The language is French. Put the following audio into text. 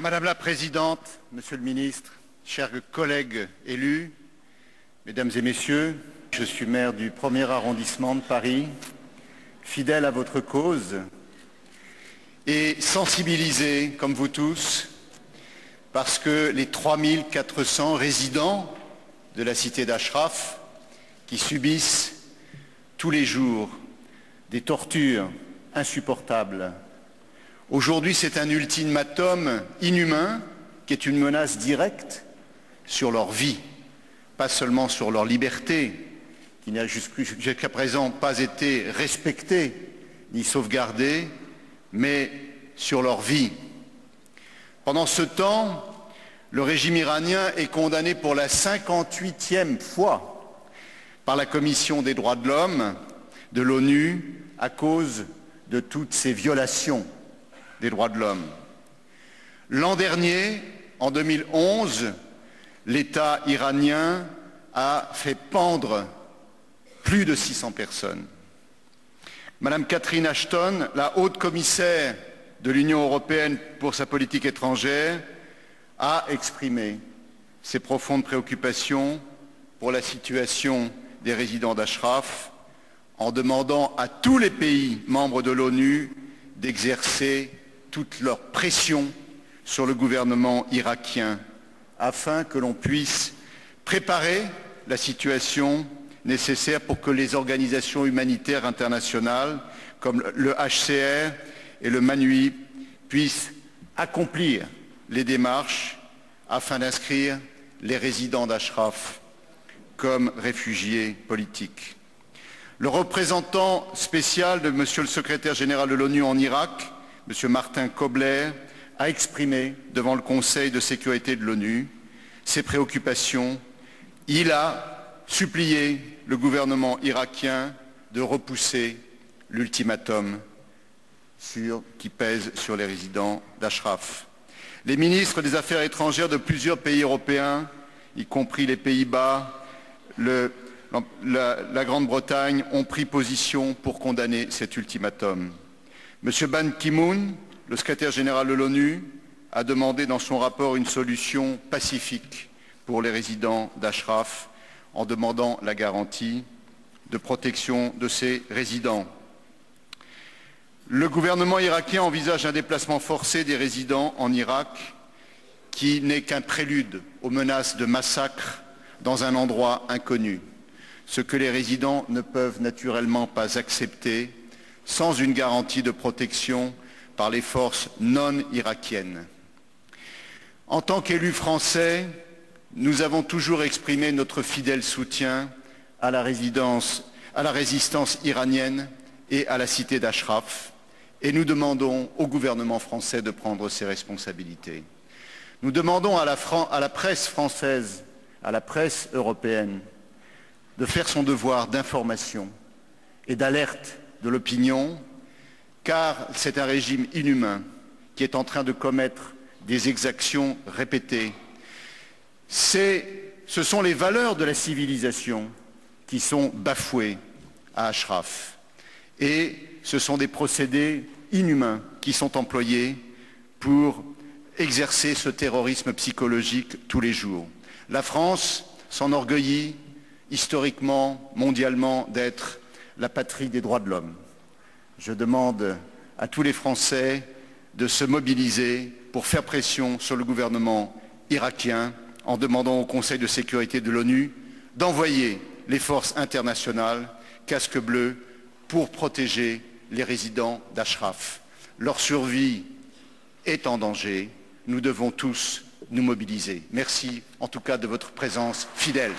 Madame la Présidente, Monsieur le Ministre, chers collègues élus, Mesdames et Messieurs, je suis maire du 1er arrondissement de Paris, fidèle à votre cause et sensibilisé, comme vous tous, parce que les 3400 résidents de la cité d'Ashraf qui subissent tous les jours des tortures insupportables. Aujourd'hui, c'est un ultimatum inhumain qui est une menace directe sur leur vie, pas seulement sur leur liberté, qui n'a jusqu'à présent pas été respectée ni sauvegardée, mais sur leur vie. Pendant ce temps, le régime iranien est condamné pour la 58e fois par la Commission des droits de l'homme de l'ONU à cause de toutes ces violations des droits de l'homme. L'an dernier, en 2011, l'État iranien a fait pendre plus de 600 personnes. Madame Catherine Ashton, la haute commissaire de l'Union européenne pour sa politique étrangère, a exprimé ses profondes préoccupations pour la situation des résidents d'Ashraf en demandant à tous les pays membres de l'ONU d'exercer toute leur pression sur le gouvernement irakien afin que l'on puisse préparer la situation nécessaire pour que les organisations humanitaires internationales comme le HCR et le MANUI puissent accomplir les démarches afin d'inscrire les résidents d'Ashraf comme réfugiés politiques. Le représentant spécial de Monsieur le secrétaire général de l'ONU en Irak, M. Martin Kobler, a exprimé devant le Conseil de sécurité de l'ONU ses préoccupations. Il a supplié le gouvernement irakien de repousser l'ultimatum qui pèse sur les résidents d'Ashraf. Les ministres des Affaires étrangères de plusieurs pays européens, y compris les Pays-Bas, la Grande-Bretagne, ont pris position pour condamner cet ultimatum. M. Ban Ki-moon, le secrétaire général de l'ONU, a demandé dans son rapport une solution pacifique pour les résidents d'Ashraf en demandant la garantie de protection de ces résidents. Le gouvernement irakien envisage un déplacement forcé des résidents en Irak qui n'est qu'un prélude aux menaces de massacre dans un endroit inconnu, ce que les résidents ne peuvent naturellement pas accepter sans une garantie de protection par les forces non irakiennes. En tant qu'élus français, nous avons toujours exprimé notre fidèle soutien à la résistance iranienne et à la cité d'Ashraf, et nous demandons au gouvernement français de prendre ses responsabilités. Nous demandons à la presse française, à la presse européenne, de faire son devoir d'information et d'alerte de l'opinion, car c'est un régime inhumain qui est en train de commettre des exactions répétées. Ce sont les valeurs de la civilisation qui sont bafouées à Ashraf. Et ce sont des procédés inhumains qui sont employés pour exercer ce terrorisme psychologique tous les jours. La France s'enorgueillit historiquement, mondialement, d'être la patrie des droits de l'homme. Je demande à tous les Français de se mobiliser pour faire pression sur le gouvernement irakien en demandant au Conseil de sécurité de l'ONU d'envoyer les forces internationales casque bleu pour protéger les résidents d'Ashraf. Leur survie est en danger. Nous devons tous nous mobiliser. Merci en tout cas de votre présence fidèle.